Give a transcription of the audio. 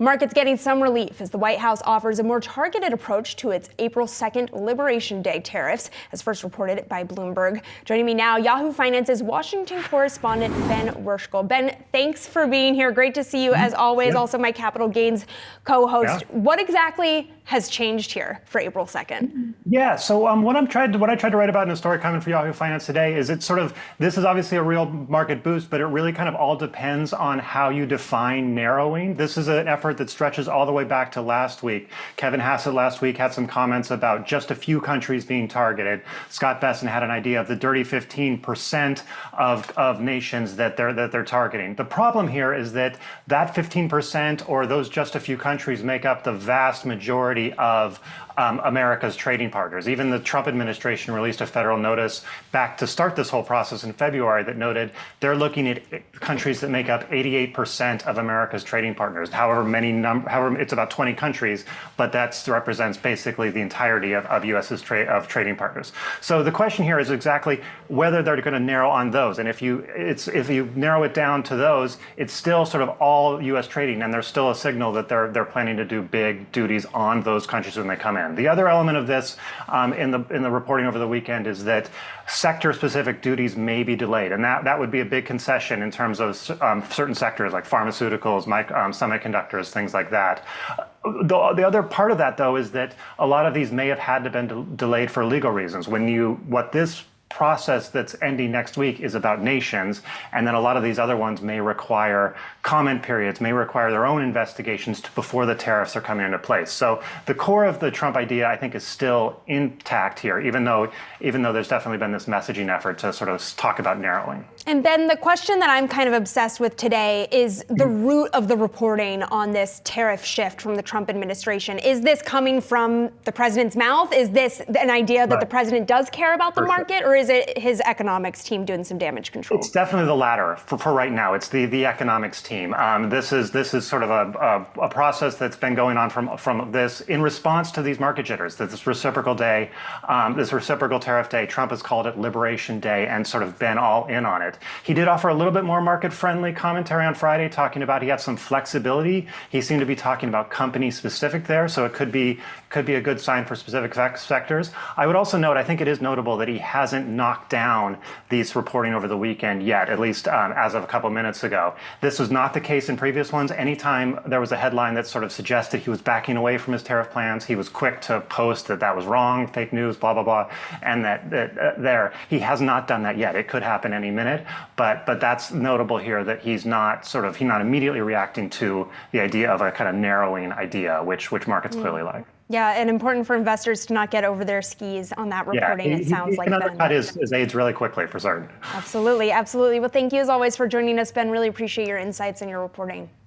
Markets getting some relief as the White House offers a more targeted approach to its April 2nd Liberation Day tariffs, as first reported by Bloomberg. Joining me now, Yahoo Finance's Washington correspondent Ben Werschel. Ben, thanks for being here. Great to see you as always. Also my Capital Gains co-host. What exactly has changed here for April 2nd? Yeah, so what I tried to write about in a story coming for Yahoo Finance today is this is obviously a real market boost, but it really kind of all depends on how you define narrowing. This is an effort that stretches all the way back to last week. Kevin Hassett last week had some comments about just a few countries being targeted. Scott Besson had an idea of the dirty 15% of nations that they're targeting. The problem here is that 15% or those just a few countries make up the vast majority of America's trading partners. Even the Trump administration released a federal notice back to start this whole process in February that noted they're looking at countries that make up 88% of America's trading partners. However, it's about 20 countries, but that represents basically the entirety of U.S.'s trading partners. So the question here is exactly whether they're going to narrow on those. And if you narrow it down to those, it's still sort of all U.S. trading, and there's still a signal that they're planning to do big duties on those countries when they come in. The other element of this in the reporting over the weekend is that sector-specific duties may be delayed, and that would be a big concession in terms of certain sectors like pharmaceuticals, semiconductors, things like that. The other part of that, though, is that a lot of these may have had to been delayed for legal reasons. What this process that's ending next week is about nations, and then a lot of these other ones may require comment periods, may require their own investigations before the tariffs are coming into place. So the core of the Trump idea, I think, is still intact here, even though there's definitely been this messaging effort to sort of talk about narrowing. And Ben, the question that I'm kind of obsessed with today is the root of the reporting on this tariff shift from the Trump administration. Is this coming from the president's mouth? Is this an idea that the president does care about the market, or is it his economics team doing some damage control? It's definitely the latter for right now. It's the economics team. This is sort of a process that's been going on from this in response to these market jitters. This reciprocal day, this reciprocal tariff day. Trump has called it Liberation Day and sort of been all in on it. He did offer a little bit more market-friendly commentary on Friday, talking about he had some flexibility. He seemed to be talking about company-specific there, so it could be a good sign for specific sectors. I would also note, I think it is notable that he hasn't knocked down these reporting over the weekend yet, at least as of a couple minutes ago. This was not the case in previous ones. Anytime there was a headline that sort of suggested he was backing away from his tariff plans, he was quick to post that was wrong, fake news, blah, blah, blah, and that he has not done that yet. It could happen any minute, but that's notable here that he's not immediately reacting to the idea of a kind of narrowing idea, which markets clearly like. Yeah, and important for investors to not get over their skis on that reporting, it sounds like. He can undercut his aides really quickly, for certain. Absolutely, absolutely. Well, thank you as always for joining us, Ben. Really appreciate your insights and your reporting.